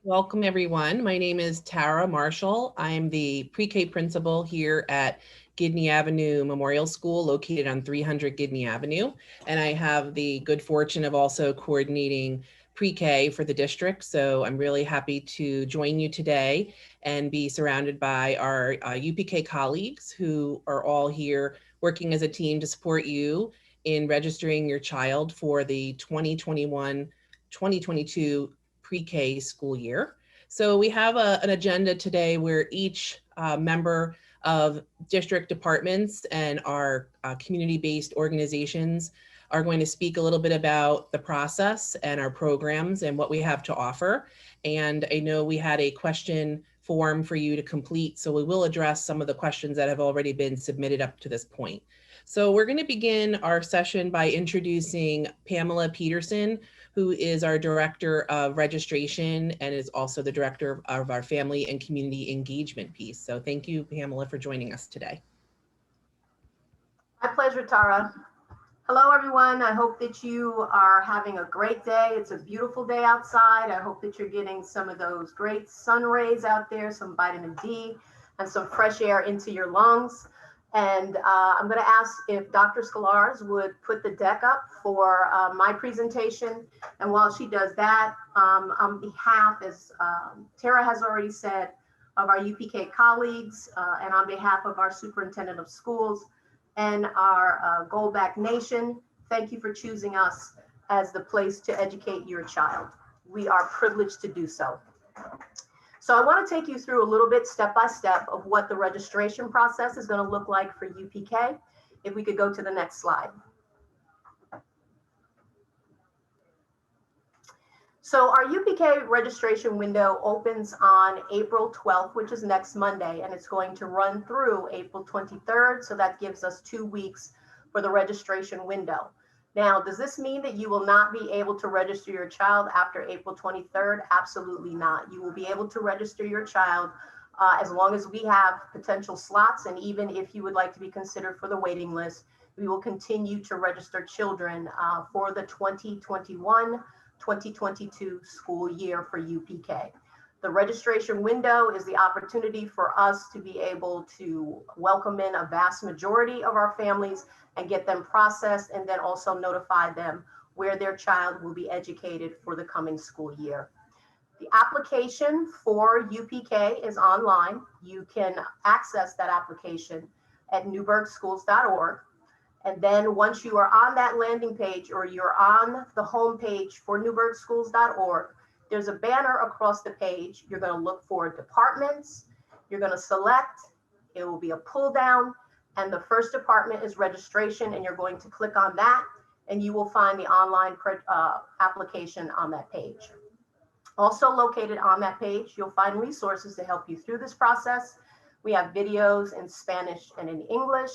Welcome, everyone. My name is Tara Marshall. I'm the pre-K principal here at Gidney Avenue Memorial School, located on 300 Gidney Avenue. And I have the good fortune of also coordinating pre-K for the district. So I'm really happy to join you today and be surrounded by our UPK colleagues who are all here working as a team to support you in registering your child for the 2021-2022 pre-K school year. So we have an agenda today where each member of district departments and our community-based organizations are going to speak a little bit about the process and our programs and what we have to offer. And I know we had a question form for you to complete, so we will address some of the questions that have already been submitted up to this point. So we're going to begin our session by introducing Pamela Peterson, who is our Director of Registration and is also the Director of our Family and Community Engagement piece. So thank you, Pamela, for joining us today. My pleasure, Tara. Hello, everyone. I hope that you are having a great day. It's a beautiful day outside. I hope that you're getting some of those great sun rays out there, some vitamin D, and some fresh air into your lungs. And I'm going to ask if Dr. Scholars would put the deck up for my presentation. And while she does that, on behalf, as Tara has already said, of our UPK colleagues and on behalf of our superintendent of schools and our Goldback Nation, thank you for choosing us as the place to educate your child. We are privileged to do so. So I want to take you through a little bit step by step of what the registration process is going to look like for UPK. If we could go to the next slide. So our UPK registration window opens on April 12th, which is next Monday, and it's going to run through April 23rd. So that gives us 2 weeks for the registration window. Now, does this mean that you will not be able to register your child after April 23rd? Absolutely not. You will be able to register your child as long as we have potential slots. And even if you would like to be considered for the waiting list, we will continue to register children for the 2021-2022 school year for UPK. The registration window is the opportunity for us to be able to welcome in a vast majority of our families and get them processed, and then also notify them where their child will be educated for the coming school year. The application for UPK is online. You can access that application at newburghschools.org. And then once you are on that landing page or you're on the home page for newburghschools.org, there's a banner across the page. You're going to look for departments. You're going to select. It will be a pull down. And the first department is registration. And you're going to click on that. And you will find the online application on that page. Also located on that page, you'll find resources to help you through this process. We have videos in Spanish and in English.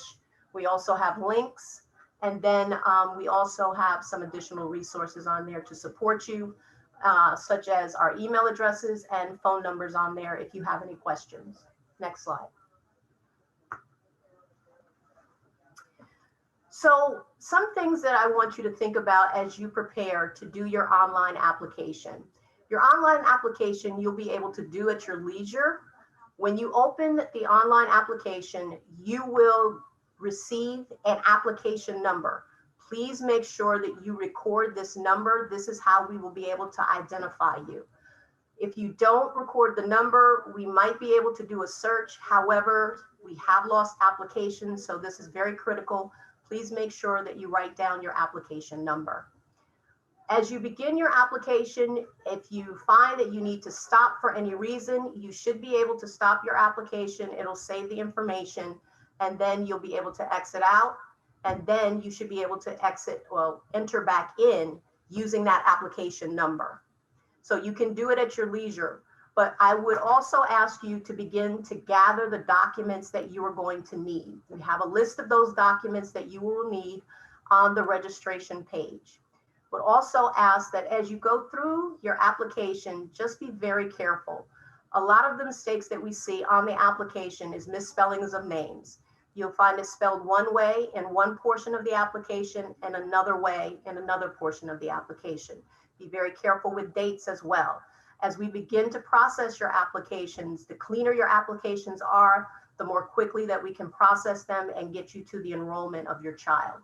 We also have links. And then we also have some additional resources on there to support you, such as our email addresses and phone numbers on there if you have any questions. Next slide. So some things that I want you to think about as you prepare to do your online application. Your online application, you'll be able to do at your leisure. When you open the online application, you will receive an application number. Please make sure that you record this number. This is how we will be able to identify you. If you don't record the number, we might be able to do a search. However, we have lost applications, so this is very critical. Please make sure that you write down your application number. As you begin your application, if you find that you need to stop for any reason, you should be able to stop your application. It'll save the information, and then you'll be able to exit out, and then you should be able to enter back in using that application number. So you can do it at your leisure, but I would also ask you to begin to gather the documents that you are going to need. We have a list of those documents that you will need on the registration page. But also ask that as you go through your application, just be very careful. A lot of the mistakes that we see on the application is misspellings of names. You'll find it spelled one way in one portion of the application and another way in another portion of the application. Be very careful with dates as well. As we begin to process your applications, the cleaner your applications are, the more quickly that we can process them and get you to the enrollment of your child.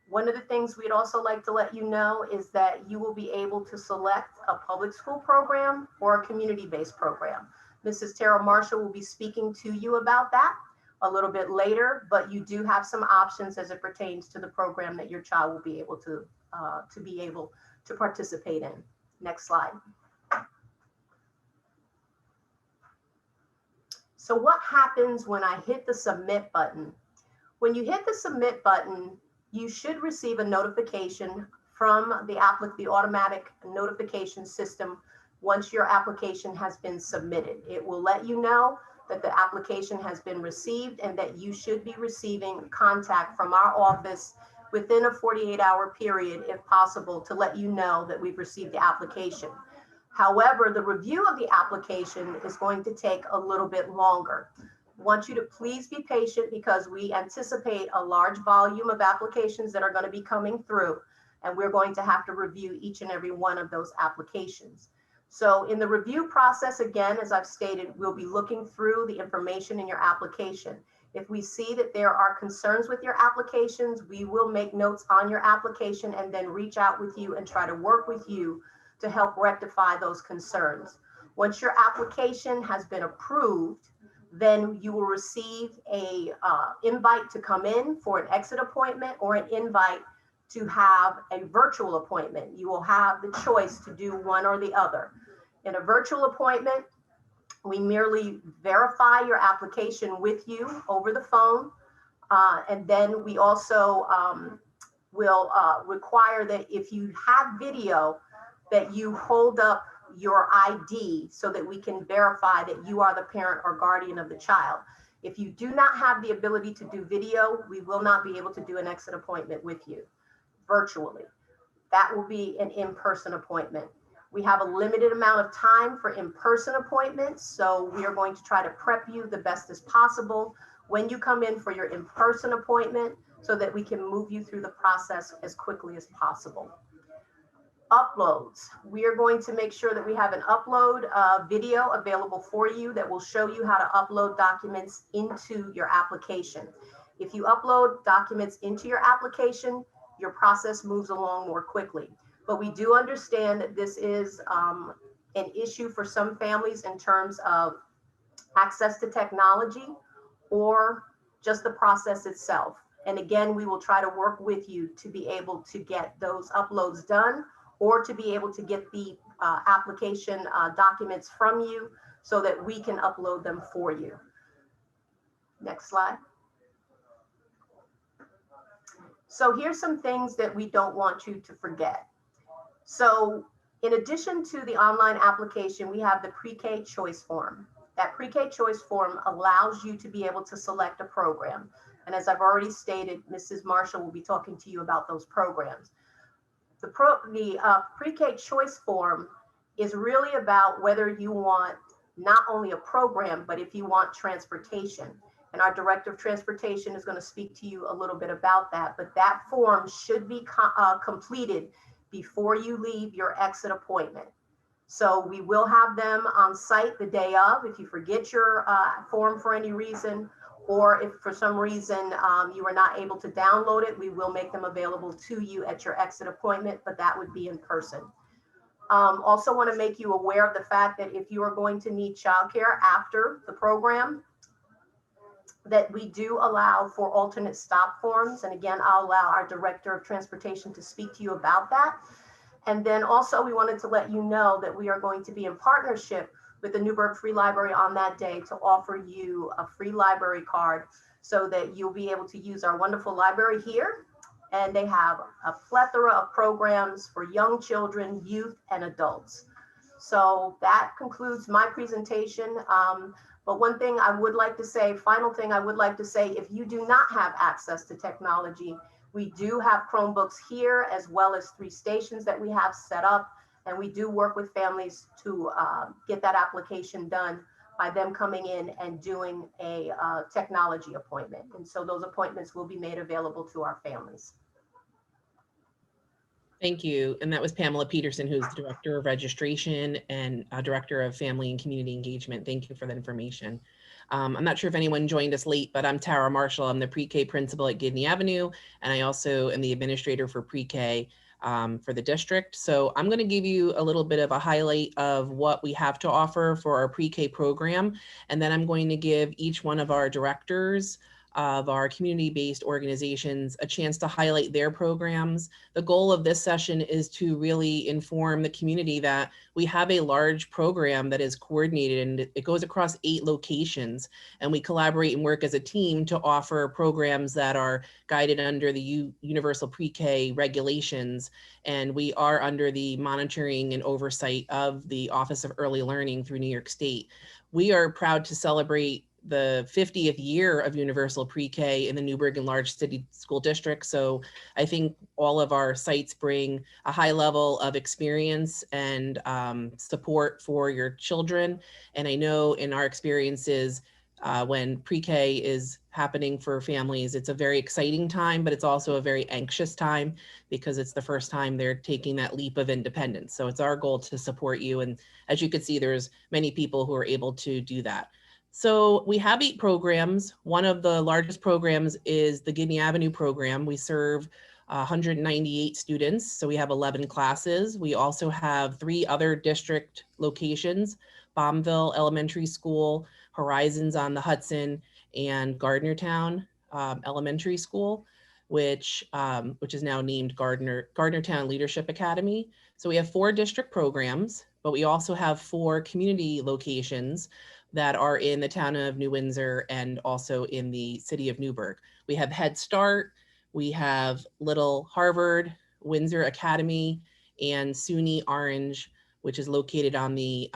One of the things we'd also like to let you know is that you will be able to select a public school program or a community-based program. Mrs. Tara Marshall will be speaking to you about that a little bit later, but you do have some options as it pertains to the program that your child will be able to participate in. Next slide. So what happens when I hit the submit button? When you hit the submit button, you should receive a notification from the automatic notification system once your application has been submitted. It will let you know that the application has been received and that you should be receiving contact from our office within a 48-hour period, if possible, to let you know that we've received the application. However, the review of the application is going to take a little bit longer. I want you to please be patient because we anticipate a large volume of applications that are going to be coming through, and we're going to have to review each and every one of those applications. So in the review process, again, as I've stated, we'll be looking through the information in your application. If we see that there are concerns with your applications, we will make notes on your application and then reach out with you and try to work with you to help rectify those concerns. Once your application has been approved, then you will receive a invite to come in for an exit appointment or an invite to have a virtual appointment. You will have the choice to do one or the other. In a virtual appointment, we merely verify your application with you over the phone. And then we also will require that if you have video, that you hold up your ID so that we can verify that you are the parent or guardian of the child. If you do not have the ability to do video, we will not be able to do an exit appointment with you virtually. That will be an in-person appointment. We have a limited amount of time for in-person appointments, so we are going to try to prep you the best as possible when you come in for your in-person appointment so that we can move you through the process as quickly as possible. Uploads. We are going to make sure that we have an upload video available for you that will show you how to upload documents into your application. If you upload documents into your application, your process moves along more quickly. But we do understand that this is an issue for some families in terms of access to technology or just the process itself. And again, we will try to work with you to be able to get those uploads done or to be able to get the application documents from you so that we can upload them for you. Next slide. So here's some things that we don't want you to forget. So in addition to the online application, we have the PreK choice form. That PreK choice form allows you to be able to select a program. And as I've already stated, Mrs. Marshall will be talking to you about those programs. The PreK choice form is really about whether you want not only a program, but if you want transportation. And our Director of Transportation is going to speak to you a little bit about that. But that form should be completed before you leave your exit appointment. So we will have them on site the day of. If you forget your form for any reason, or if for some reason you are not able to download it, we will make them available to you at your exit appointment, but that would be in person. Also want to make you aware of the fact that if you are going to need childcare after the program, that we do allow for alternate stop forms. And again, I'll allow our Director of Transportation to speak to you about that. And then also we wanted to let you know that we are going to be in partnership with the Newburgh Free Library on that day to offer you a free library card so that you'll be able to use our wonderful library here. And they have a plethora of programs for young children, youth, and adults. So that concludes my presentation. But one thing I would like to say, final thing I would like to say, if you do not have access to technology, we do have Chromebooks here, as well as 3 stations that we have set up. And we do work with families to get that application done by them coming in and doing a technology appointment. And so those appointments will be made available to our families. Thank you. And that was Pamela Peterson, who's the Director of Registration and Director of Family and Community Engagement. Thank you for that information. I'm not sure if anyone joined us late, but I'm Tara Marshall. I'm the Pre-K principal at Gidney Avenue, and I also am the administrator for Pre-K for the district. So I'm going to give you a little bit of a highlight of what we have to offer for our Pre-K program, and then I'm going to give each one of our directors of our community-based organizations a chance to highlight their programs. The goal of this session is to really inform the community that we have a large program that is coordinated, and it goes across 8 locations, and we collaborate and work as a team to offer programs that are guided under the Universal Pre-K regulations, and we are under the monitoring and oversight of the Office of Early Learning through New York State. We are proud to celebrate the 50th year of Universal Pre-K in the Newburgh and Large City School District. So I think all of our sites bring a high level of experience and support for your children. And I know in our experiences, when Pre-K is happening for families, it's a very exciting time, but it's also a very anxious time because it's the first time they're taking that leap of independence. So it's our goal to support you. And as you can see, there's many people who are able to do that. So we have 8 programs. One of the largest programs is the Gidney Avenue program. We serve 198 students, so we have 11 classes. We also have 3 other district locations: Bombville Elementary School, Horizons on the Hudson, and Gardnertown Elementary School, which is now named Gardnertown Leadership Academy. So we have 4 district programs, but we also have 4 community locations that are in the town of New Windsor and also in the city of Newburgh. We have Head Start, we have Little Harvard, Windsor Academy, and SUNY Orange, which is located on the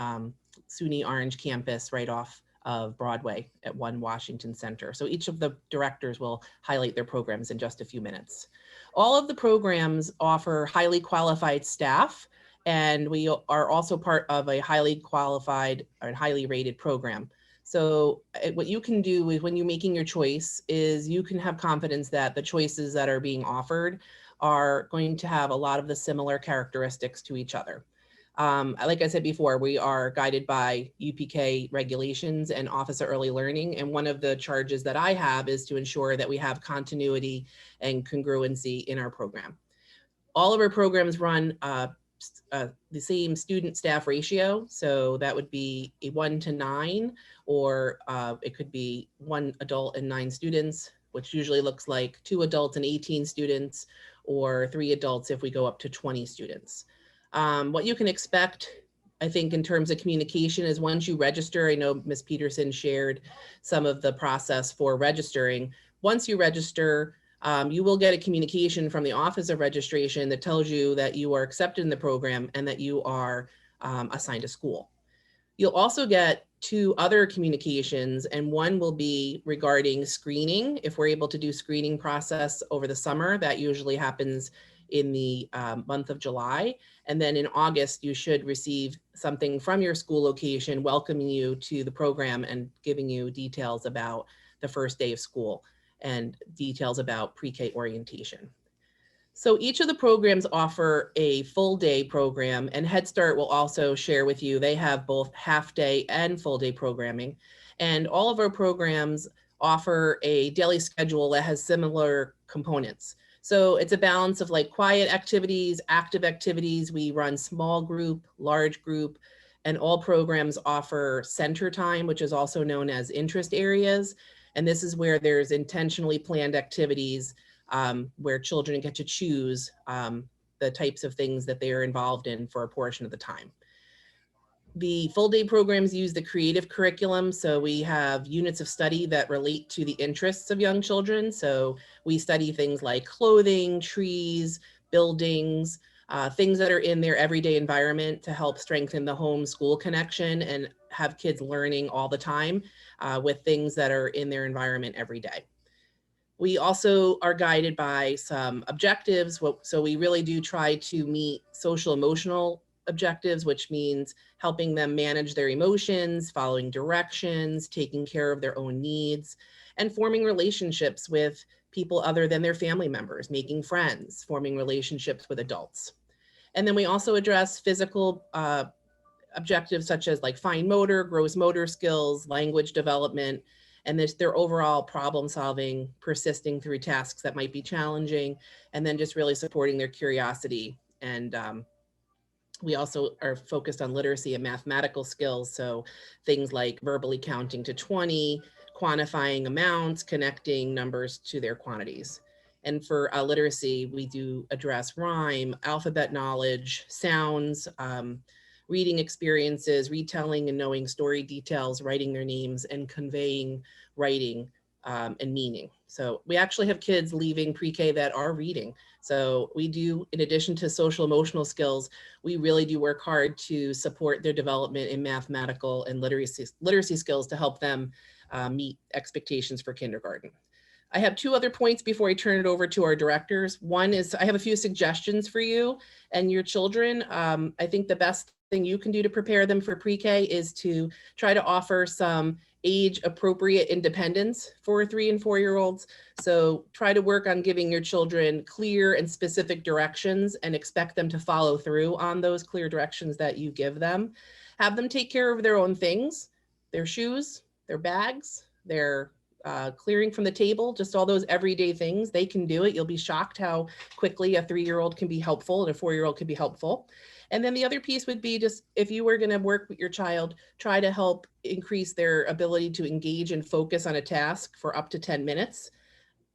SUNY Orange campus right off of Broadway at 1 Washington Center. So each of the directors will highlight their programs in just a few minutes. All of the programs offer highly qualified staff, and we are also part of a highly qualified or highly rated program. So what you can do is when you're making your choice is you can have confidence that the choices that are being offered are going to have a lot of the similar characteristics to each other. Like I said before, we are guided by UPK regulations and Office of Early Learning. And one of the charges that I have is to ensure that we have continuity and congruency in our program. All of our programs run the same student staff ratio. So that would be a 1 to 9, or it could be 1 adult and 9 students, which usually looks like 2 adults and 18 students, or 3 adults if we go up to 20 students. What you can expect, I think, in terms of communication is once you register, I know Ms. Peterson shared some of the process for registering. Once you register, you will get a communication from the Office of Registration that tells you that you are accepted in the program and that you are assigned a school. You'll also get 2 other communications, and one will be regarding screening. If we're able to do screening process over the summer, that usually happens in the month of July. And then in August, you should receive something from your school location welcoming you to the program and giving you details about the first day of school and details about Pre-K orientation. So each of the programs offer a full day program, and Head Start will also share with you, they have both half day and full day programming. And all of our programs offer a daily schedule that has similar components. So it's a balance of like quiet activities, active activities. We run small group, large group, and all programs offer center time, which is also known as interest areas. And this is where there's intentionally planned activities where children get to choose the types of things that they are involved in for a portion of the time. The full day programs use the creative curriculum. So we have units of study that relate to the interests of young children. So we study things like clothing, trees, buildings, things that are in their everyday environment to help strengthen the home school connection and have kids learning all the time with things that are in their environment every day. We also are guided by some objectives. So we really do try to meet social emotional objectives, which means helping them manage their emotions, following directions, taking care of their own needs, and forming relationships with people other than their family members, making friends, forming relationships with adults. And then we also address physical objectives such as like fine motor, gross motor skills, language development, and their overall problem solving, persisting through tasks that might be challenging, and then just really supporting their curiosity. And we also are focused on literacy and mathematical skills. So things like verbally counting to 20, quantifying amounts, connecting numbers to their quantities. And for literacy, we do address rhyme, alphabet knowledge, sounds, reading experiences, retelling and knowing story details, writing their names, and conveying writing and meaning. So we actually have kids leaving pre-K that are reading. So we do, in addition to social emotional skills, we really do work hard to support their development in mathematical and literacy skills to help them meet expectations for kindergarten. I have two other points before I turn it over to our directors. One is I have a few suggestions for you and your children. I think the best thing you can do to prepare them for pre-K is to try to offer some age appropriate independence for 3 and 4-year-olds. So try to work on giving your children clear and specific directions and expect them to follow through on those clear directions that you give them. Have them take care of their own things, their shoes, their bags, their clearing from the table, just all those everyday things. They can do it. You'll be shocked how quickly a 3-year-old can be helpful and a 4-year-old can be helpful. And then the other piece would be just if you were going to work with your child, try to help increase their ability to engage and focus on a task for up to 10 minutes.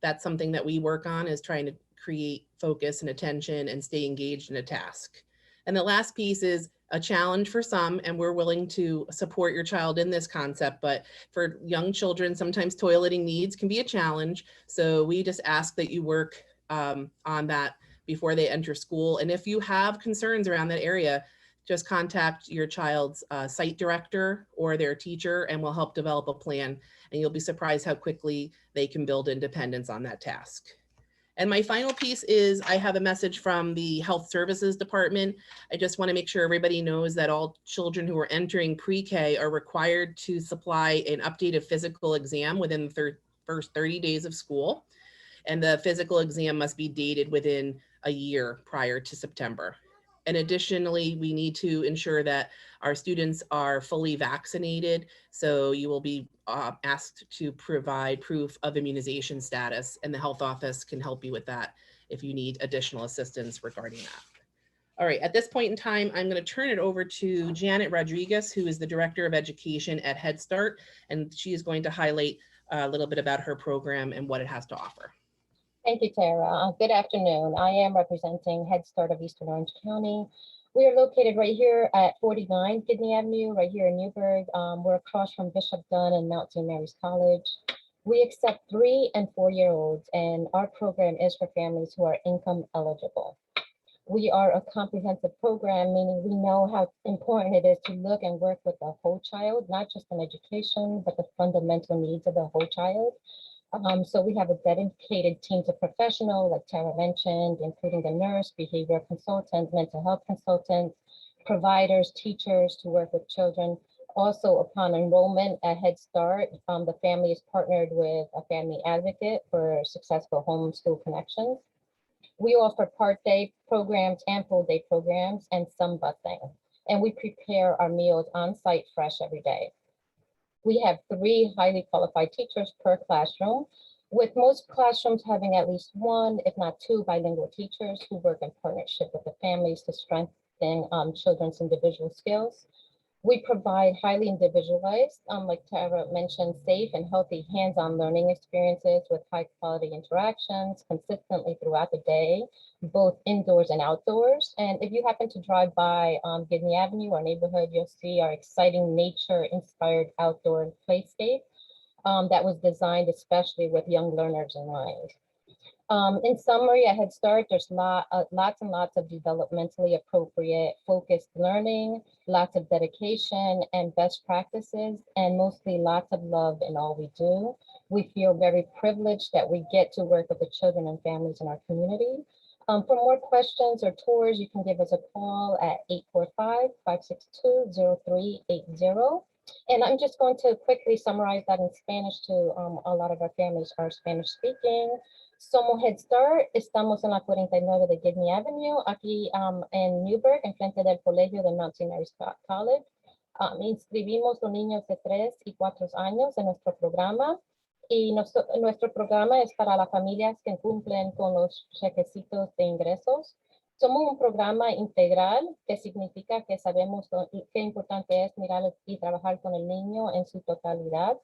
That's something that we work on, is trying to create focus and attention and stay engaged in a task. And the last piece is a challenge for some, and we're willing to support your child in this concept, but for young children, sometimes toileting needs can be a challenge. So we just ask that you work on that before they enter school. And if you have concerns around that area, just contact your child's site director or their teacher, and we'll help develop a plan. And you'll be surprised how quickly they can build independence on that task. And my final piece is I have a message from the Health Services Department. I just want to make sure everybody knows that all children who are entering pre-K are required to supply an updated physical exam within the first 30 days of school. And the physical exam must be dated within a year prior to September. And additionally, we need to ensure that our students are fully vaccinated. So you will be asked to provide proof of immunization status, and the health office can help you with that if you need additional assistance regarding that. All right, at this point in time, I'm going to turn it over to Janet Rodriguez, who is the Director of Education at Head Start, and she is going to highlight a little bit about her program and what it has to offer. Thank you, Tara. Good afternoon. I am representing Head Start of Eastern Orange County. We are located right here at 49 Kidney Avenue, right here in Newburgh. We're across from Bishop Dunn and Mount St. Mary's College. We accept 3 and 4-year-olds, and our program is for families who are income eligible. We are a comprehensive program, meaning we know how important it is to look and work with the whole child, not just in education, but the fundamental needs of the whole child. So we have a dedicated team of professionals, like Tara mentioned, including the nurse, behavior consultant, mental health consultants, providers, teachers to work with children. Also, upon enrollment at Head Start, the family is partnered with a family advocate for successful homeschool connections. We offer part-day programs and full-day programs and some busing. And we prepare our meals on-site fresh every day. We have 3 highly qualified teachers per classroom, with most classrooms having at least 1, if not 2, bilingual teachers who work in partnership with the families to strengthen children's individual skills. We provide highly individualized, like Tara mentioned, safe and healthy hands-on learning experiences with high quality interactions consistently throughout the day, both indoors and outdoors. And if you happen to drive by Kidney Avenue, our neighborhood, you'll see our exciting nature-inspired outdoor playscape that was designed especially with young learners in mind. In summary, at Head Start, there's lots and lots of developmentally appropriate focused learning, lots of dedication and best practices, and mostly lots of love in all we do. We feel very privileged that we get to work with the children and families in our community. For more questions or tours, you can give us a call at 845-562-0380. And I'm just going to quickly summarize that in Spanish to a lot of our families are Spanish speaking. Somos Head Start, estamos en la 49 de Gidney Avenue, aquí en Newburgh, enfrente del colegio de Mount St. Mary's College. Inscribimos los niños de 3 y 4 años en nuestro programa. Y nuestro programa es para las familias que cumplen con los requisitos de ingresos. Somos un programa integral, que significa que sabemos qué importante es mirar y trabajar con el niño en su totalidad.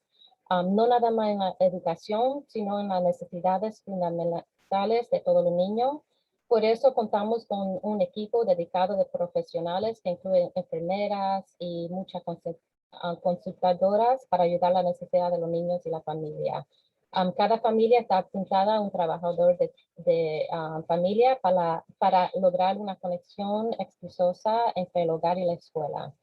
No nada más en la educación, sino en las necesidades fundamentales de todo el niño. Por eso contamos con un equipo dedicado de profesionales que incluyen enfermeras y muchas consultadoras para ayudar a la necesidad de los niños y la familia. Cada familia está apuntada a un trabajador de familia para lograr una conexión exitosa entre el hogar y la escuela.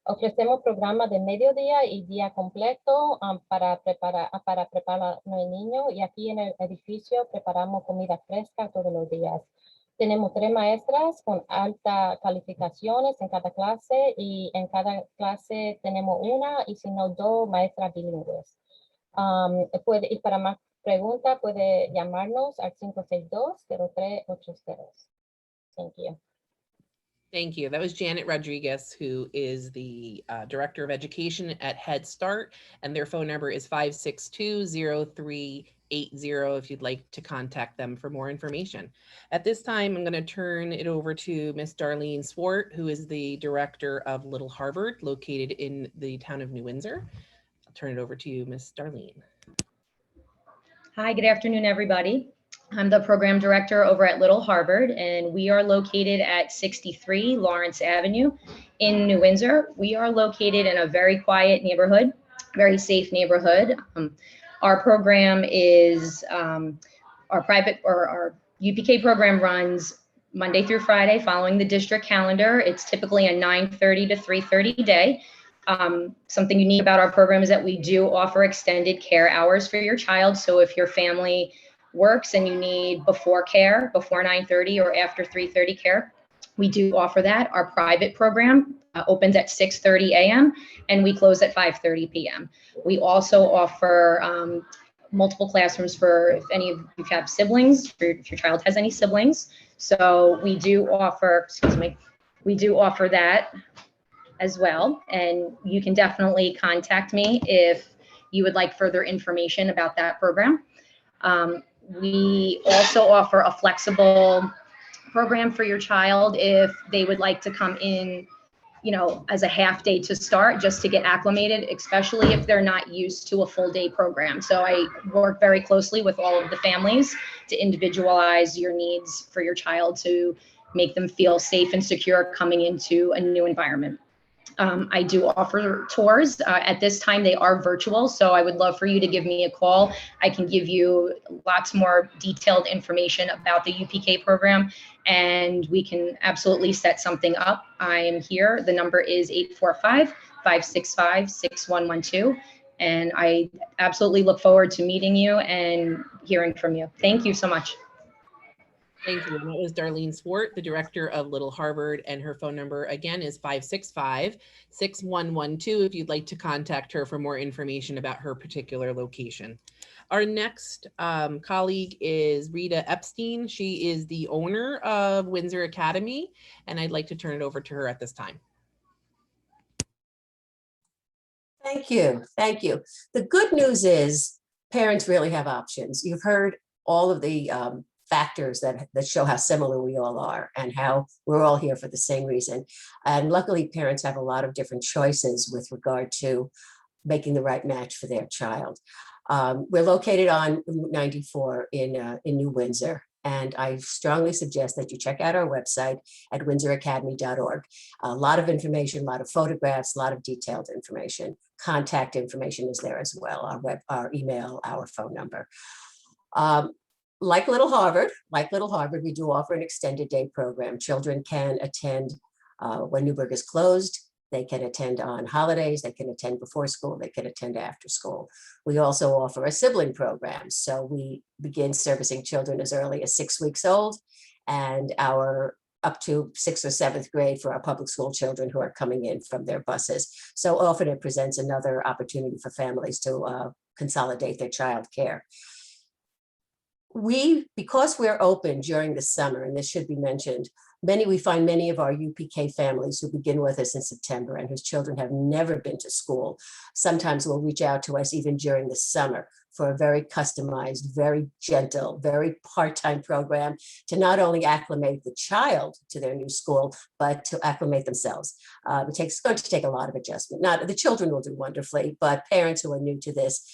Ofrecemos programas de mediodía y día completo para preparar al niño, y aquí en el edificio preparamos comida fresca todos los días. Tenemos 3 maestras con altas calificaciones en cada clase, y en cada clase tenemos una y si no 2 maestras bilingües. Y para más preguntas puede llamarnos al 562-0380. Thank you. Thank you. That was Janet Rodriguez, who is the Director of Education at Head Start, and their phone number is 562-0380 if you'd like to contact them for more information. At this time, I'm going to turn it over to Miss Darlene Swart, who is the Director of Little Harvard, located in the town of New Windsor. I'll turn it over to you, Miss Darlene. Hi, good afternoon, everybody. I'm the program director over at Little Harvard, and we are located at 63 Lawrence Avenue in New Windsor. We are located in a very quiet neighborhood, very safe neighborhood. Our program is our UPK program runs Monday through Friday following the district calendar. It's typically a 9:30 to 3:30 day. Something unique about our program is that we do offer extended care hours for your child. So if your family works and you need before care, before 9:30 or after 3:30 care, we do offer that. Our private program opens at 6:30 a.m. and we close at 5:30 p.m. We also offer multiple classrooms for if any of you have siblings, if your child has any siblings. So we do offer, we do offer that as well. And you can definitely contact me if you would like further information about that program. We also offer a flexible program for your child if they would like to come in, you know, as a half day to start, just to get acclimated, especially if they're not used to a full day program. So I work very closely with all of the families to individualize your needs for your child to make them feel safe and secure coming into a new environment. I do offer tours. At this time, they are virtual, so I would love for you to give me a call. I can give you lots more detailed information about the UPK program, and we can absolutely set something up. I am here. The number is 845-565-6112, and I absolutely look forward to meeting you and hearing from you. Thank you so much. Thank you. And that was Darlene Swart, the Director of Little Harvard, and her phone number again is 565-6112 if you'd like to contact her for more information about her particular location. Our next colleague is Rita Epstein. She is the owner of Windsor Academy, and I'd like to turn it over to her at this time. Thank you. Thank you. The good news is parents really have options. You've heard all of the factors that show how similar we all are and how we're all here for the same reason. And luckily, parents have a lot of different choices with regard to making the right match for their child. We're located on Route 94 in New Windsor, and I strongly suggest that you check out our website at windsoracademy.org. A lot of information, a lot of photographs, a lot of detailed information. Contact information is there as well, our email, our phone number. Like Little Harvard, we do offer an extended day program. Children can attend when Newburgh is closed. They can attend on holidays. They can attend before school. They can attend after school. We also offer a sibling program. So we begin servicing children as early as 6 weeks old. And our up to 6th or 7th grade for our public school children who are coming in from their buses. So often it presents another opportunity for families to consolidate their child care. Because we're open during the summer, and this should be mentioned, we find many of our UPK families who begin with us in September and whose children have never been to school, sometimes will reach out to us even during the summer for a very customized, very gentle, very part-time program to not only acclimate the child to their new school, but to acclimate themselves. It's going to take a lot of adjustment. Not the children will do wonderfully, but parents who are new to this,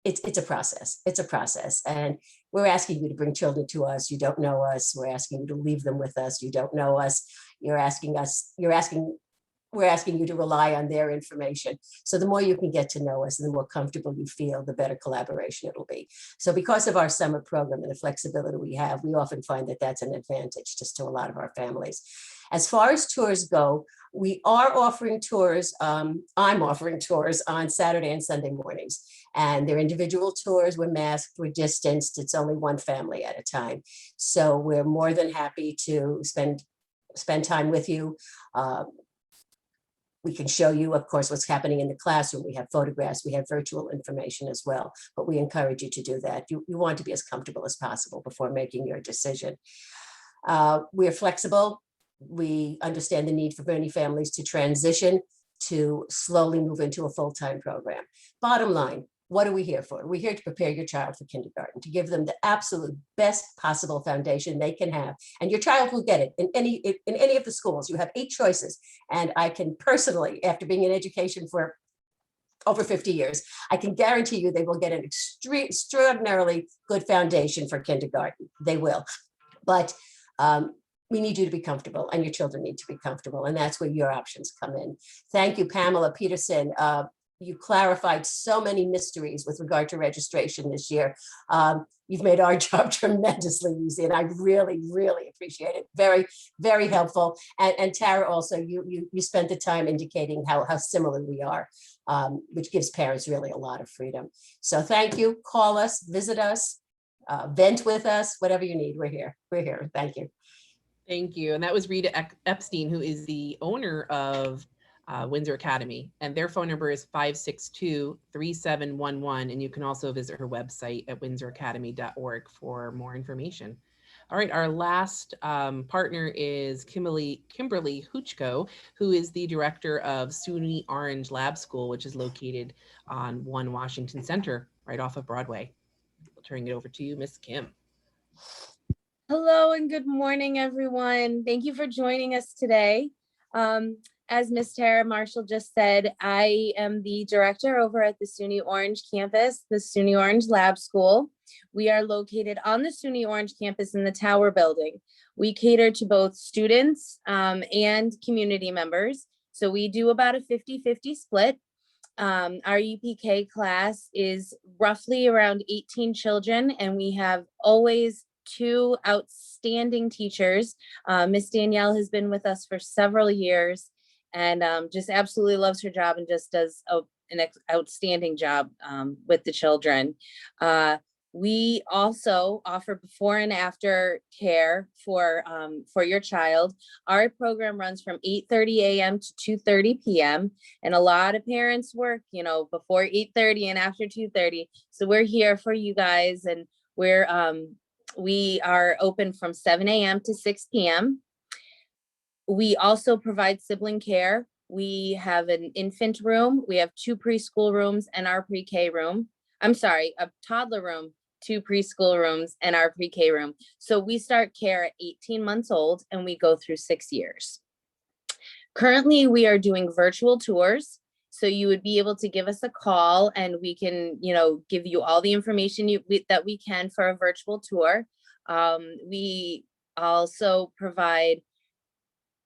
it's a process. It's a process. And we're asking you to bring children to us. You don't know us. We're asking you to leave them with us. You don't know us. We're asking you to rely on their information. So the more you can get to know us and the more comfortable you feel, the better collaboration it'll be. So because of our summer program and the flexibility we have, we often find that that's an advantage just to a lot of our families. As far as tours go, we are offering tours. I'm offering tours on Saturday and Sunday mornings, and they're individual tours. We're masked, we're distanced. It's only one family at a time. So we're more than happy to spend time with you. We can show you, of course, what's happening in the classroom. We have photographs, we have virtual information as well, but we encourage you to do that. You want to be as comfortable as possible before making your decision. We're flexible. We understand the need for many families to transition to slowly move into a full-time program. Bottom line, what are we here for? We're here to prepare your child for kindergarten, to give them the absolute best possible foundation they can have. And your child will get it in any of the schools. You have 8 choices. And I can personally, after being in education for over 50 years, I can guarantee you they will get an extraordinarily good foundation for kindergarten. They will. But we need you to be comfortable, and your children need to be comfortable. And that's where your options come in. Thank you, Pamela Peterson. You clarified so many mysteries with regard to registration this year. You've made our job tremendously easy, and I really, really appreciate it. Very, very helpful. And Tara, also, you spent the time indicating how similar we are, which gives parents really a lot of freedom. So thank you. Call us, visit us, vent with us, whatever you need. We're here. We're here. Thank you. Thank you. And that was Rita Epstein, who is the owner of Windsor Academy. And their phone number is 562-3711. And you can also visit her website at windsoracademy.org for more information. All right, our last partner is Kimberly Huchko, who is the director of SUNY Orange Lab School, which is located on 1 Washington Center, right off of Broadway. I'll turn it over to you, Miss Kim. Hello and good morning, everyone. Thank you for joining us today. As Ms. Tara Marshall just said, I am the director over at the SUNY Orange campus, the SUNY Orange Lab School. We are located on the SUNY Orange campus in the Tower building. We cater to both students and community members. So we do about a 50-50 split. Our UPK class is roughly around 18 children, and we have always 2 outstanding teachers. Miss Danielle has been with us for several years and just absolutely loves her job and just does an outstanding job with the children. We also offer before and after care for your child. Our program runs from 8:30 a.m. to 2:30 p.m. and a lot of parents work, before 8:30 and after 2:30. So we're here for you guys, and we are open from 7 a.m. to 6 p.m. We also provide sibling care. We have an infant room. We have 2 preschool rooms and our PreK room. I'm sorry, a toddler room, 2 preschool rooms and our PreK room. So we start care at 18 months old and we go through 6 years. Currently, we are doing virtual tours. So you would be able to give us a call and we can, give you all the information that we can for a virtual tour. We also provide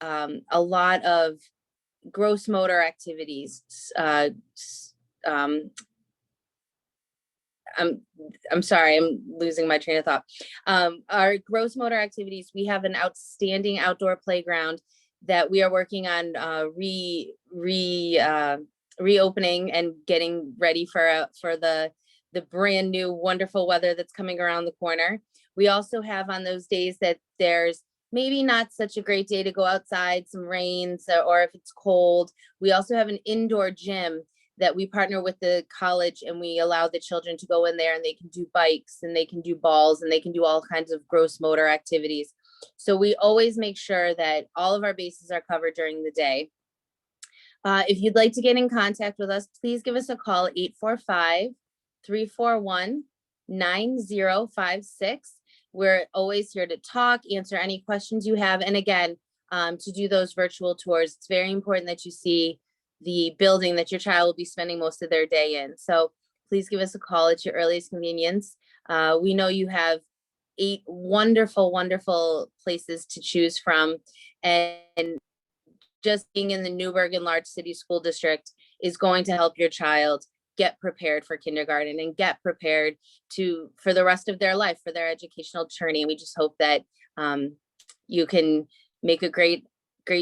a lot of gross motor activities. I'm sorry, I'm losing my train of thought. Our gross motor activities, we have an outstanding outdoor playground that we are working on reopening and getting ready for the brand new wonderful weather that's coming around the corner. We also have on those days that there's maybe not such a great day to go outside, some rain, or if it's cold. We also have an indoor gym that we partner with the college, and we allow the children to go in there and they can do bikes and they can do balls and they can do all kinds of gross motor activities. So we always make sure that all of our bases are covered during the day. If you'd like to get in contact with us, please give us a call, 845-341-9056. We're always here to talk, answer any questions you have. And again, to do those virtual tours, it's very important that you see the building that your child will be spending most of their day in. So please give us a call at your earliest convenience. We know you have 8 wonderful, wonderful places to choose from. And just being in the Newburgh Enlarged City School District is going to help your child get prepared for kindergarten and get prepared for the rest of their life, for their educational journey. And we just hope that you can make a great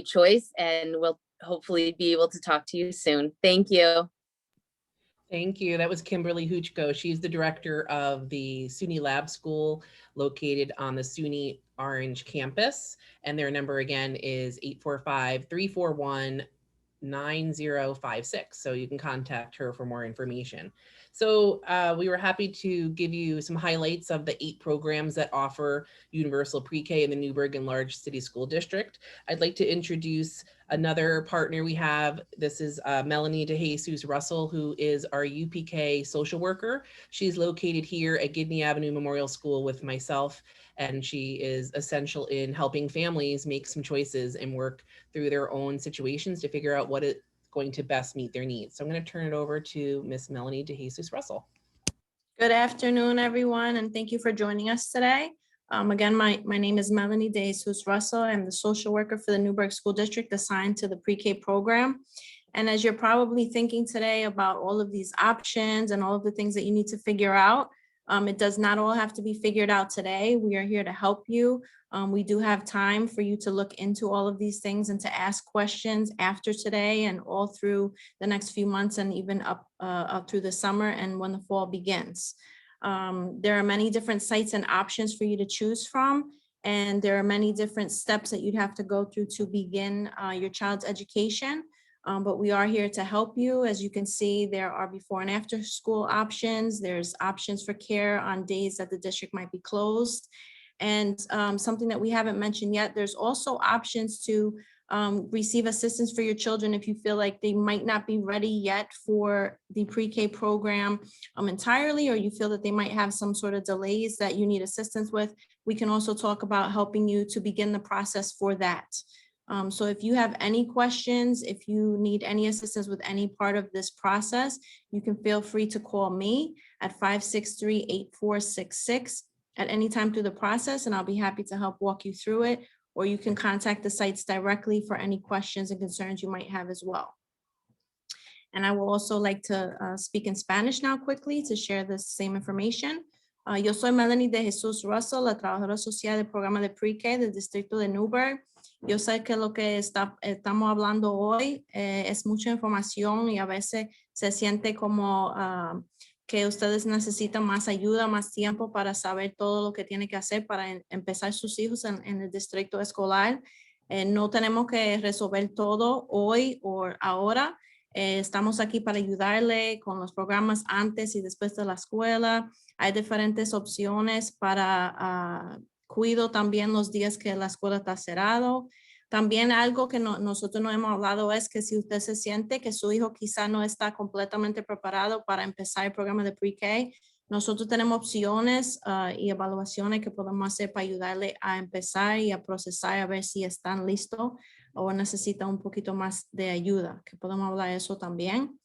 choice, and we'll hopefully be able to talk to you soon. Thank you. Thank you. That was Kimberly Huchko. She's the director of the SUNY Lab School located on the SUNY Orange campus. And their number again is 845-341-9056. So you can contact her for more information. So we were happy to give you some highlights of the 8 programs that offer universal pre-K in the Newburgh Enlarged City School District. I'd like to introduce another partner we have. This is Melanie DeJesus Russell, who is our UPK social worker. She's located here at Gidney Avenue Memorial School with myself, and she is essential in helping families make some choices and work through their own situations to figure out what is going to best meet their needs. So I'm going to turn it over to Miss Melanie DeJesus Russell. Good afternoon, everyone, and thank you for joining us today. Again, my name is Melanie DeJesus Russell. I'm the social worker for the Newburgh School District assigned to the pre-K program. And as you're probably thinking today about all of these options and all of the things that you need to figure out, it does not all have to be figured out today. We are here to help you. We do have time for you to look into all of these things and to ask questions after today and all through the next few months, and even up through the summer and when the fall begins. There are many different sites and options for you to choose from, and there are many different steps that you'd have to go through to begin your child's education. But we are here to help you. As you can see, there are before and after school options. There's options for care on days that the district might be closed. And something that we haven't mentioned yet, there's also options to receive assistance for your children if you feel like they might not be ready yet for the pre-K program entirely, or you feel that they might have some sort of delays that you need assistance with. We can also talk about helping you to begin the process for that. So if you have any questions, if you need any assistance with any part of this process, you can feel free to call me at 563-8466 at any time through the process, and I'll be happy to help walk you through it. Or you can contact the sites directly for any questions and concerns you might have as well. And I will also like to speak in Spanish now quickly to share the same information. Yo soy Melanie DeJesus Russell, la trabajadora social del programa de pre-K del distrito de Newburgh. Yo sé que lo que estamos hablando hoy es mucha información y a veces se siente como que ustedes necesitan más ayuda, más tiempo para saber todo lo que tiene que hacer para empezar sus hijos en el distrito escolar. No tenemos que resolver todo hoy o ahora. Estamos aquí para ayudarle con los programas antes y después de la escuela. Hay diferentes opciones para cuido también los días que la escuela está cerrado. También algo que nosotros no hemos hablado es que si usted se siente que su hijo quizá no está completamente preparado para empezar el programa de pre-K, nosotros tenemos opciones y evaluaciones que podemos hacer para ayudarle a empezar y a procesar, a ver si están listos o necesitan un poquito más de ayuda, que podemos hablar de eso también.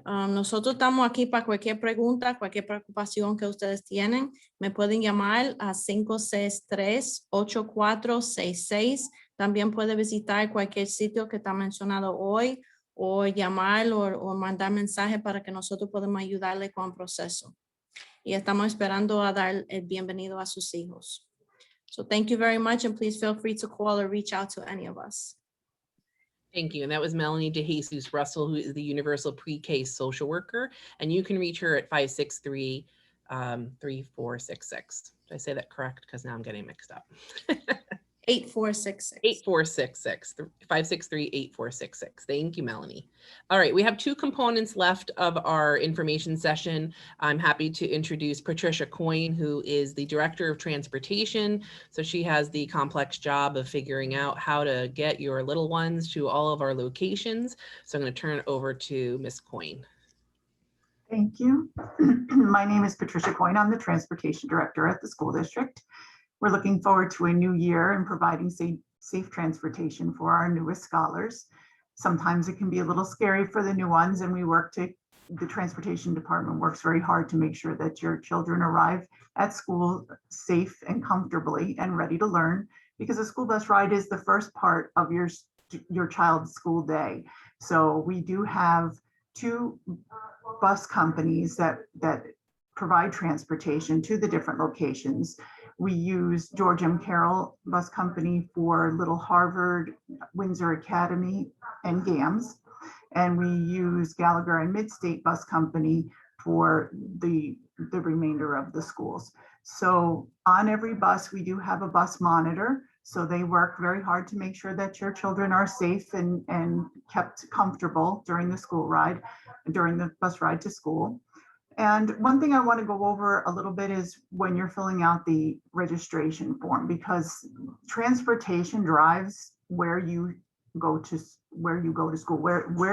Nosotros estamos aquí para cualquier pregunta, cualquier preocupación que ustedes tienen. Me pueden llamar a 563-8466. También puede visitar cualquier sitio que está mencionado hoy o llamar o mandar mensaje para que nosotros podamos ayudarle con el proceso. Y estamos esperando a dar el bienvenido a sus hijos. So thank you very much, and please feel free to call or reach out to any of us. Thank you. And that was Melanie DeJesus Russell, who is the Universal Pre-K social worker. And you can reach her at 563-3466. Did I say that correct? Because now I'm getting mixed up. 8466. 8466, 563-8466. Thank you, Melanie. All right, we have two components left of our information session. I'm happy to introduce Patricia Coyne, who is the Director of Transportation. So she has the complex job of figuring out how to get your little ones to all of our locations. So I'm going to turn it over to Ms. Coyne. Thank you. My name is Patricia Coyne. I'm the Transportation Director at the school district. We're looking forward to a new year and providing safe transportation for our newest scholars. Sometimes it can be a little scary for the new ones, and the transportation department works very hard to make sure that your children arrive at school safe and comfortably and ready to learn, because a school bus ride is the first part of your child's school day. So we do have two bus companies that provide transportation to the different locations. We use George M. Carroll Bus Company for Little Harvard, Windsor Academy, and GAMS. And we use Gallagher and Midstate Bus Company for the remainder of the schools. So on every bus, we do have a bus monitor. So they work very hard to make sure that your children are safe and kept comfortable during the bus ride to school. And one thing I want to go over a little bit is when you're filling out the registration form, because transportation drives where you go to school, where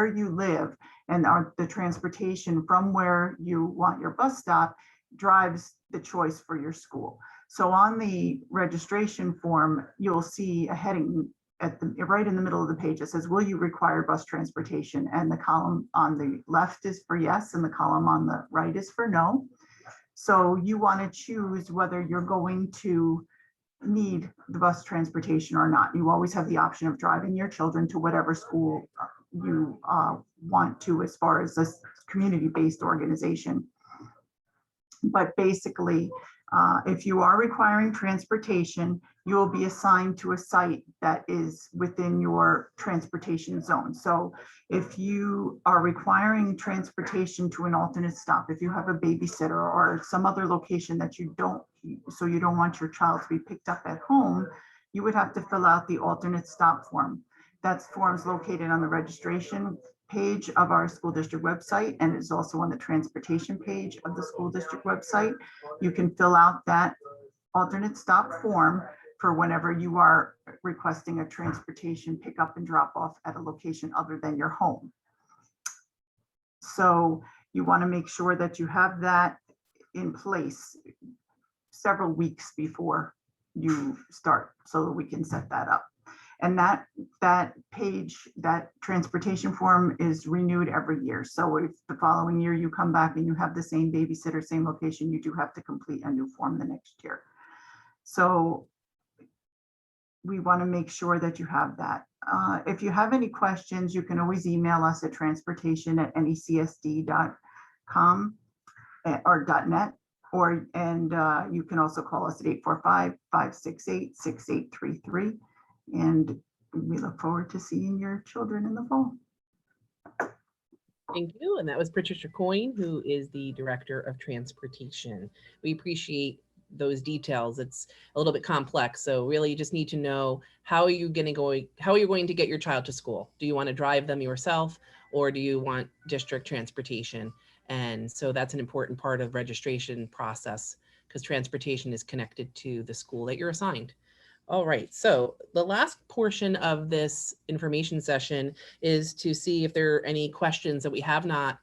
you live, and the transportation from where you want your bus stop drives the choice for your school. So on the registration form, you'll see a heading right in the middle of the page. It says, will you require bus transportation? And the column on the left is for yes, and the column on the right is for no. So you want to choose whether you're going to need the bus transportation or not. You always have the option of driving your children to whatever school you want to, as far as this community-based organization. But basically, if you are requiring transportation, you will be assigned to a site that is within your transportation zone. So if you are requiring transportation to an alternate stop, if you have a babysitter or some other location that you don't want your child to be picked up at home, you would have to fill out the alternate stop form. That form is located on the registration page of our school district website, and it's also on the transportation page of the school district website. You can fill out that alternate stop form for whenever you are requesting a transportation pickup and drop off at a location other than your home. So you want to make sure that you have that in place several weeks before you start, so that we can set that up. And that page, that transportation form, is renewed every year. So if the following year you come back and you have the same babysitter, same location, you do have to complete a new form the next year. So we want to make sure that you have that. If you have any questions, you can always email us at transportation@necsd.com or .net, and you can also call us at 845-568-6833. And we look forward to seeing your children in the fall. Thank you. And that was Patricia Coyne, who is the Director of Transportation. We appreciate those details. It's a little bit complex. So really you just need to know how are you going to get your child to school? Do you want to drive them yourself, or do you want district transportation? And so that's an important part of registration process, because transportation is connected to the school that you're assigned. All right, so the last portion of this information session is to see if there are any questions that we have not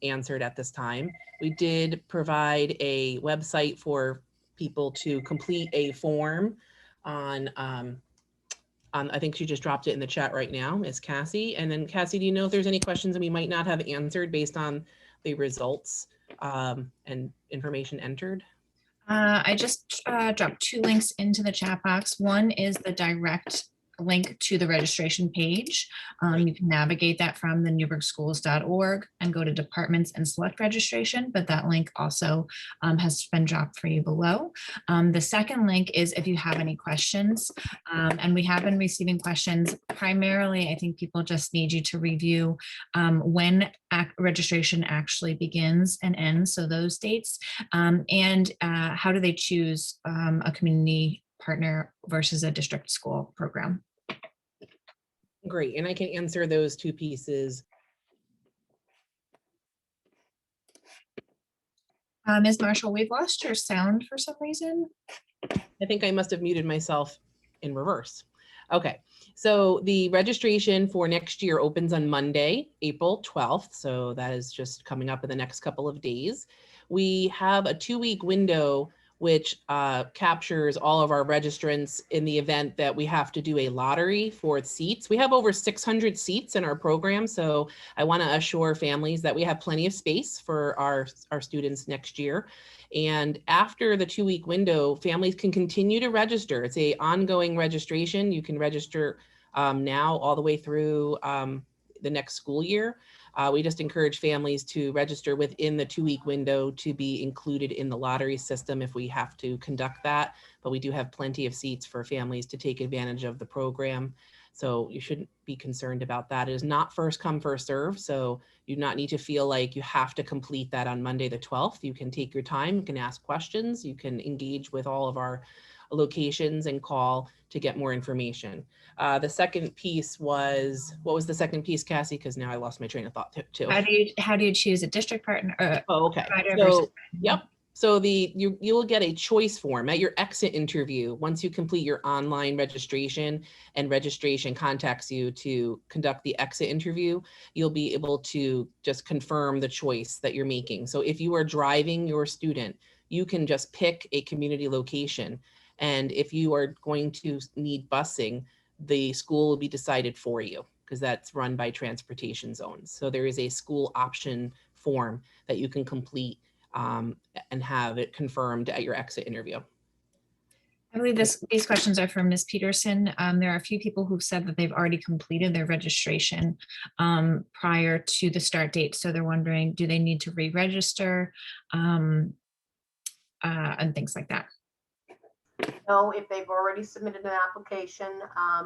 answered at this time. We did provide a website for people to complete a form on I think she just dropped it in the chat right now, is Cassie. And then Cassie, do you know if there's any questions that we might not have answered based on the results and information entered? I just dropped 2 links into the chat box. One is the direct link to the registration page. You can navigate that from the newburghschools.org and go to departments and select registration, but that link also has been dropped for you below. The second link is if you have any questions, and we have been receiving questions. Primarily, I think people just need you to review when registration actually begins and ends, so those dates, and how do they choose a community partner versus a district school program. Great, and I can answer those two pieces. Ms. Marshall, we've lost your sound for some reason. I think I must have muted myself in reverse. Okay, so the registration for next year opens on Monday, April 12th. So that is just coming up in the next couple of days. We have a 2-week window which captures all of our registrants in the event that we have to do a lottery for seats. We have over 600 seats in our program, so I want to assure families that we have plenty of space for our students next year. And after the 2-week window, families can continue to register. It's an ongoing registration. You can register now all the way through the next school year. We just encourage families to register within the 2-week window to be included in the lottery system if we have to conduct that. But we do have plenty of seats for families to take advantage of the program. So you shouldn't be concerned about that. It is not first come, first serve. So you do not need to feel like you have to complete that on Monday the 12th. You can take your time, you can ask questions, you can engage with all of our locations and call to get more information. The second piece was, what was the second piece, Cassie? Because now I lost my train of thought too. How do you choose a district partner? Okay. So, yep. So you will get a choice form at your exit interview. Once you complete your online registration and registration contacts you to conduct the exit interview, you'll be able to just confirm the choice that you're making. So if you are driving your student, you can just pick a community location. And if you are going to need busing, the school will be decided for you because that's run by transportation zones. So there is a school option form that you can complete and have it confirmed at your exit interview. I believe these questions are from Ms. Peterson. There are a few people who've said that they've already completed their registration prior to the start date. So they're wondering, do they need to re-register and things like that? No, if they've already submitted an application,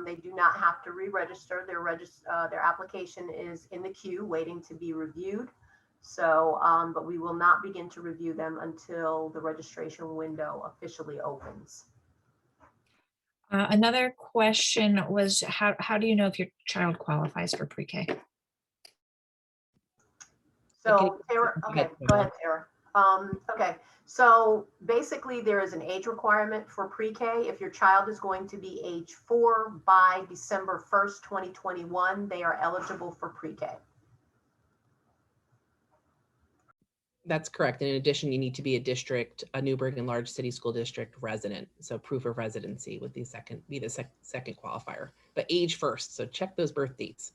they do not have to re-register. Their application is in the queue waiting to be reviewed. So, but we will not begin to review them until the registration window officially opens. Another question was, how do you know if your child qualifies for pre-K? So, Tara, okay, go ahead, Tara. Okay, so basically there is an age requirement for pre-K. If your child is going to be age 4 by December 1st, 2021, they are eligible for pre-K. That's correct. In addition, you need to be a Newburgh and large city school district resident. So proof of residency would be the second qualifier, but age first. So check those birth dates.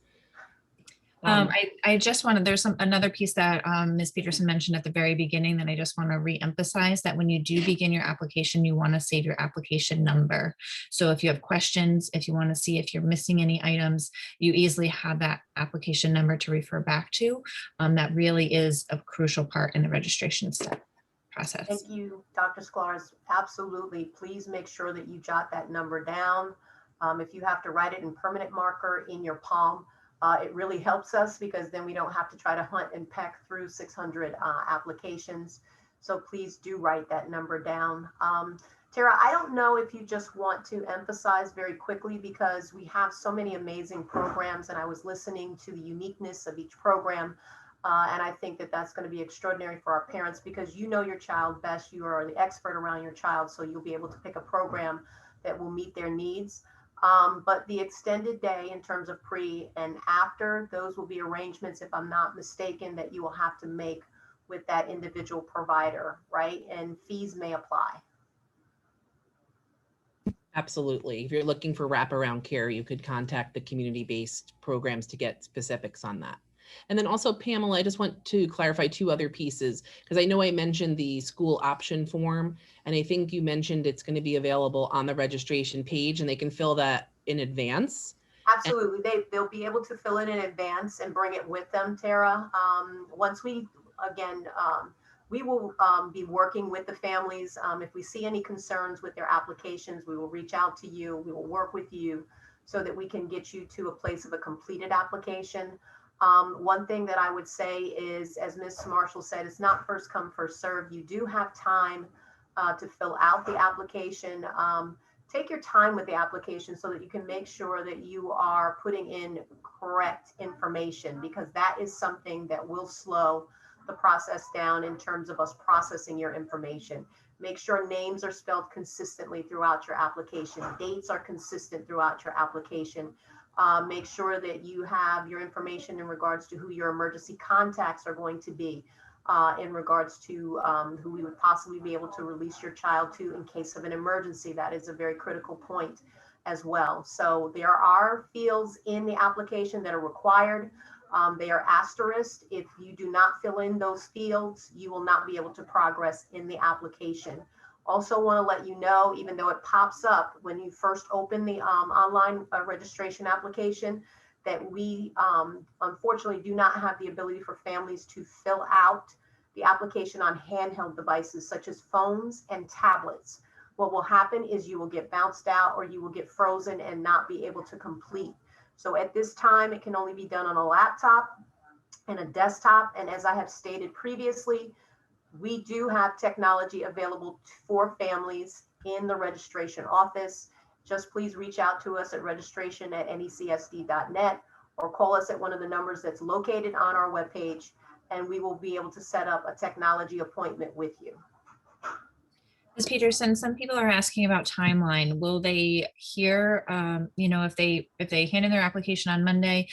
I just wanted, there's another piece that Ms. Peterson mentioned at the very beginning that I just want to re-emphasize, that when you do begin your application, you want to save your application number. So if you have questions, if you want to see if you're missing any items, you easily have that application number to refer back to. That really is a crucial part in the registration step process. Thank you, Dr. Sklarz. Absolutely. Please make sure that you jot that number down. If you have to write it in permanent marker in your palm, it really helps us because then we don't have to try to hunt and peck through 600 applications. So please do write that number down. Tara, I don't know if you just want to emphasize very quickly, because we have so many amazing programs and I was listening to the uniqueness of each program. And I think that that's going to be extraordinary for our parents because you know your child best. You are the expert around your child, so you'll be able to pick a program that will meet their needs. But the extended day in terms of pre and after, those will be arrangements, if I'm not mistaken, that you will have to make with that individual provider, right? And fees may apply. Absolutely. If you're looking for wraparound care, you could contact the community-based programs to get specifics on that. And then also, Pamela, I just want to clarify 2 other pieces, because I know I mentioned the school option form, and I think you mentioned it's going to be available on the registration page and they can fill that in advance. Absolutely. They'll be able to fill it in advance and bring it with them, Tara. Once we, again, we will be working with the families. If we see any concerns with their applications, we will reach out to you. We will work with you so that we can get you to a place of a completed application. One thing that I would say is, as Ms. Marshall said, it's not first come, first serve. You do have time to fill out the application. take your time with the application so that you can make sure that you are putting in correct information, because that is something that will slow the process down in terms of us processing your information. Make sure names are spelled consistently throughout your application. Dates are consistent throughout your application. Make sure that you have your information in regards to who your emergency contacts are going to be, in regards to who we would possibly be able to release your child to in case of an emergency. That is a very critical point as well. So there are fields in the application that are required. They are asterisked. If you do not fill in those fields, you will not be able to progress in the application. Also want to let you know, even though it pops up when you first open the online registration application, that we unfortunately do not have the ability for families to fill out the application on handheld devices such as phones and tablets. What will happen is you will get bounced out or you will get frozen and not be able to complete. So at this time, it can only be done on a laptop and a desktop. And as I have stated previously, we do have technology available for families in the registration office. Just please reach out to us at registration@necsd.net or call us at one of the numbers that's located on our webpage, and we will be able to set up a technology appointment with you. Ms. Peterson, some people are asking about timeline. Will they hear, if they hand in their application on Monday,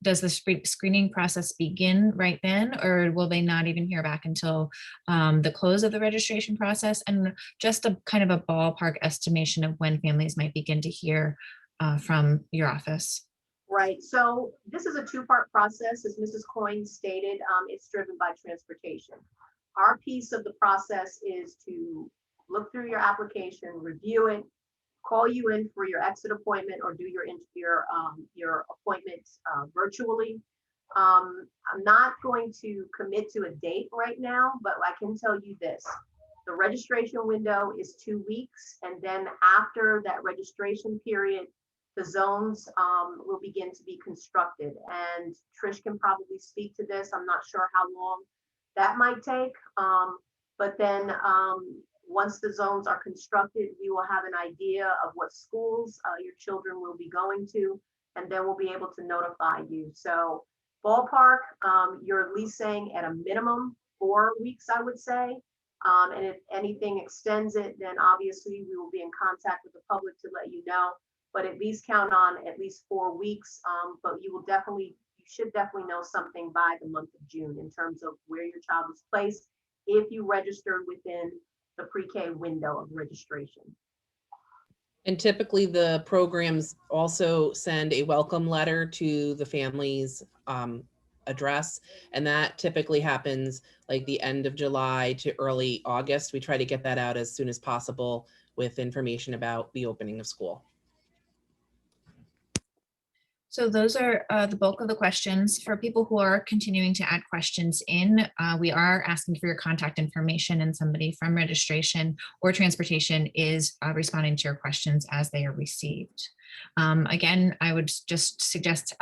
does the screening process begin right then, or will they not even hear back until the close of the registration process? And just a kind of a ballpark estimation of when families might begin to hear from your office. Right. So this is a two-part process. As Mrs. Coyne stated, it's driven by transportation. Our piece of the process is to look through your application, review it, call you in for your exit appointment, or do your appointment virtually. I'm not going to commit to a date right now, but I can tell you this. The registration window is 2 weeks, and then after that registration period, the zones will begin to be constructed. And Trish can probably speak to this. I'm not sure how long that might take. But then once the zones are constructed, we will have an idea of what schools your children will be going to, and then we'll be able to notify you. So ballpark, you're at least saying at a minimum 4 weeks, I would say. And if anything extends it, then obviously we will be in contact with the public to let you know, but at least count on at least 4 weeks. But you should definitely know something by the month of June in terms of where your child is placed if you registered within the pre-K window of registration. And typically the programs also send a welcome letter to the family's address. And that typically happens like the end of July to early August. We try to get that out as soon as possible with information about the opening of school. So those are the bulk of the questions. For people who are continuing to add questions in, we are asking for your contact information, and somebody from registration or transportation is responding to your questions as they are received. Again, I would just suggest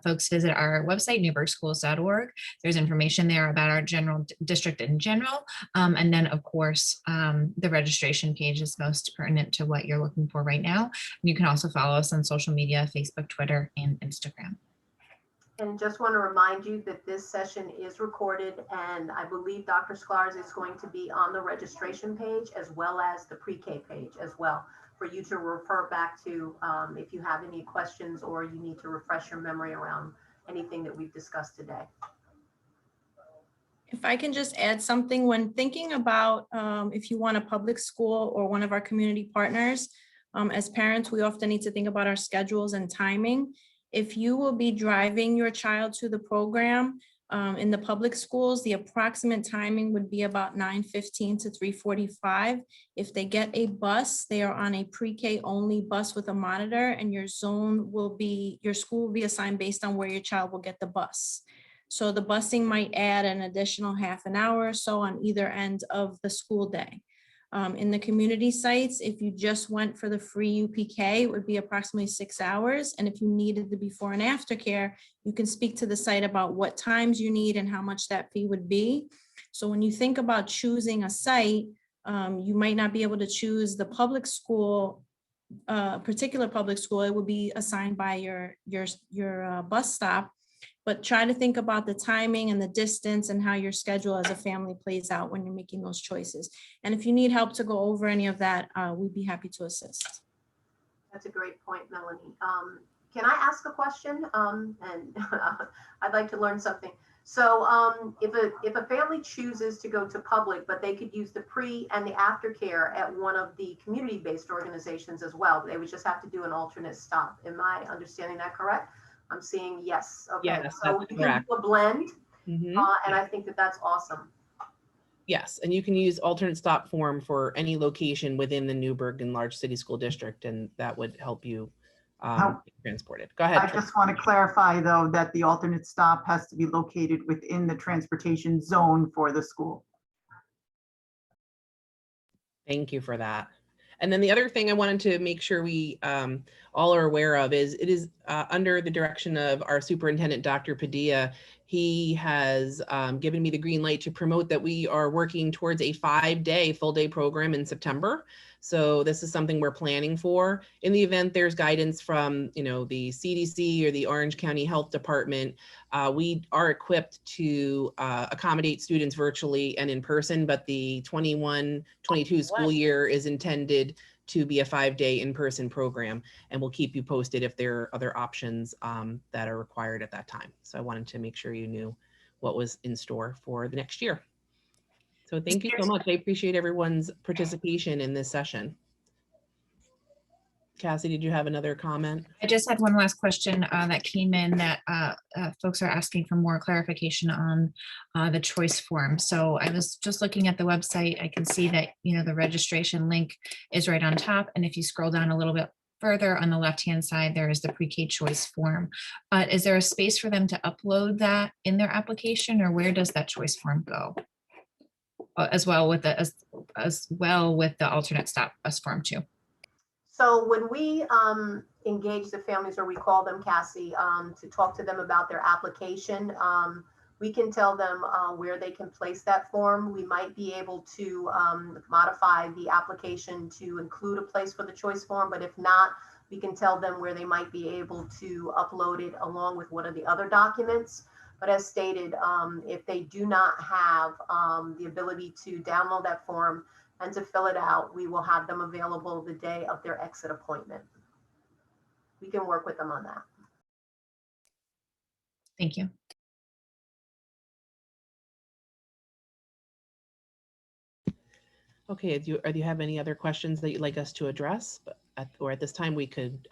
folks visit our website, newburghschools.org. There's information there about our general district in general. And then, of course, the registration page is most pertinent to what you're looking for right now. You can also follow us on social media, Facebook, Twitter, and Instagram. And just want to remind you that this session is recorded, and I believe Dr. Sklarz is going to be on the registration page as well as the pre-K page as well, for you to refer back to if you have any questions or you need to refresh your memory around anything that we've discussed today. If I can just add something, when thinking about if you want a public school or one of our community partners, as parents, we often need to think about our schedules and timing. If you will be driving your child to the program in the public schools, the approximate timing would be about 9:15 to 3:45. If they get a bus, they are on a pre-K only bus with a monitor, and your school will be assigned based on where your child will get the bus. So the busing might add an additional half an hour or so on either end of the school day. In the community sites, if you just went for the free UPK, it would be approximately 6 hours. And if you needed the before and after care, you can speak to the site about what times you need and how much that fee would be. So when you think about choosing a site, you might not be able to choose the public school particular public school, it would be assigned by your bus stop. But try to think about the timing and the distance and how your schedule as a family plays out when you're making those choices. And if you need help to go over any of that, we'd be happy to assist. That's a great point, Melanie. Can I ask a question? And I'd like to learn something. So if a family chooses to go to public, but they could use the pre and the aftercare at one of the community-based organizations as well, they would just have to do an alternate stop. Am I understanding that correct? I'm seeing yes. Okay, Yes, so that's we correct. can do a blend, Mhm. and I think that that's awesome. Yes, and you can use alternate stop form for any location within the Newburgh and Large City School District, and that would help you get transported. Go ahead. I just want to clarify, though, that the alternate stop has to be located within the transportation zone for the school. Thank you for that. And then the other thing I wanted to make sure we all are aware of is it is under the direction of our superintendent, Dr. Padilla. He has given me the green light to promote that we are working towards a 5-day full day program in September. So this is something we're planning for. In the event there's guidance from, the CDC or the Orange County Health Department, we are equipped to accommodate students virtually and in person, but the 21-22 school year is intended to be a 5-day in-person program, and we'll keep you posted if there are other options that are required at that time. So I wanted to make sure you knew what was in store for the next year. So thank you so much. I appreciate everyone's participation in this session. Cassie, did you have another comment? I just had one last question that came in that folks are asking for more clarification on the choice form. So I was just looking at the website. I can see that, the registration link is right on top. And if you scroll down a little bit further on the left-hand side, there is the pre-K choice form. Is there a space for them to upload that in their application, or where does that choice form go? As well with the alternate stop bus form too. So when we engage the families, or we call them, Cassie, to talk to them about their application, we can tell them where they can place that form. We might be able to modify the application to include a place for the choice form, but if not, we can tell them where they might be able to upload it along with one of the other documents. But as stated, if they do not have the ability to download that form and to fill it out, we will have them available the day of their exit appointment. We can work with them on that. Thank you. Okay, do you have any other questions that you'd like us to address? Or at this time we could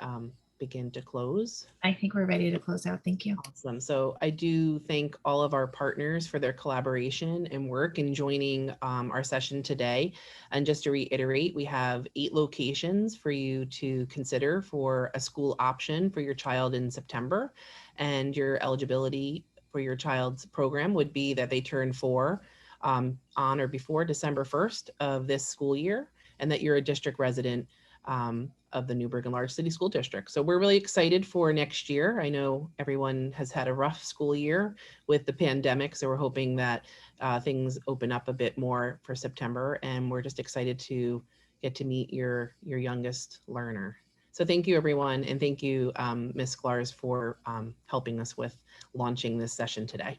begin to close. I think we're ready to close out. Thank you. Awesome. So I do thank all of our partners for their collaboration and work in joining our session today. And just to reiterate, we have 8 locations for you to consider for a school option for your child in September. And your eligibility for your child's program would be that they turn 4 on or before December 1st of this school year, and that you're a district resident of the Newburgh and Large City School District. So we're really excited for next year. I know everyone has had a rough school year with the pandemic, so we're hoping that things open up a bit more for September, and we're just excited to get to meet your youngest learner. So thank you, everyone, and thank you, Ms. Sklarz, for helping us with launching this session today.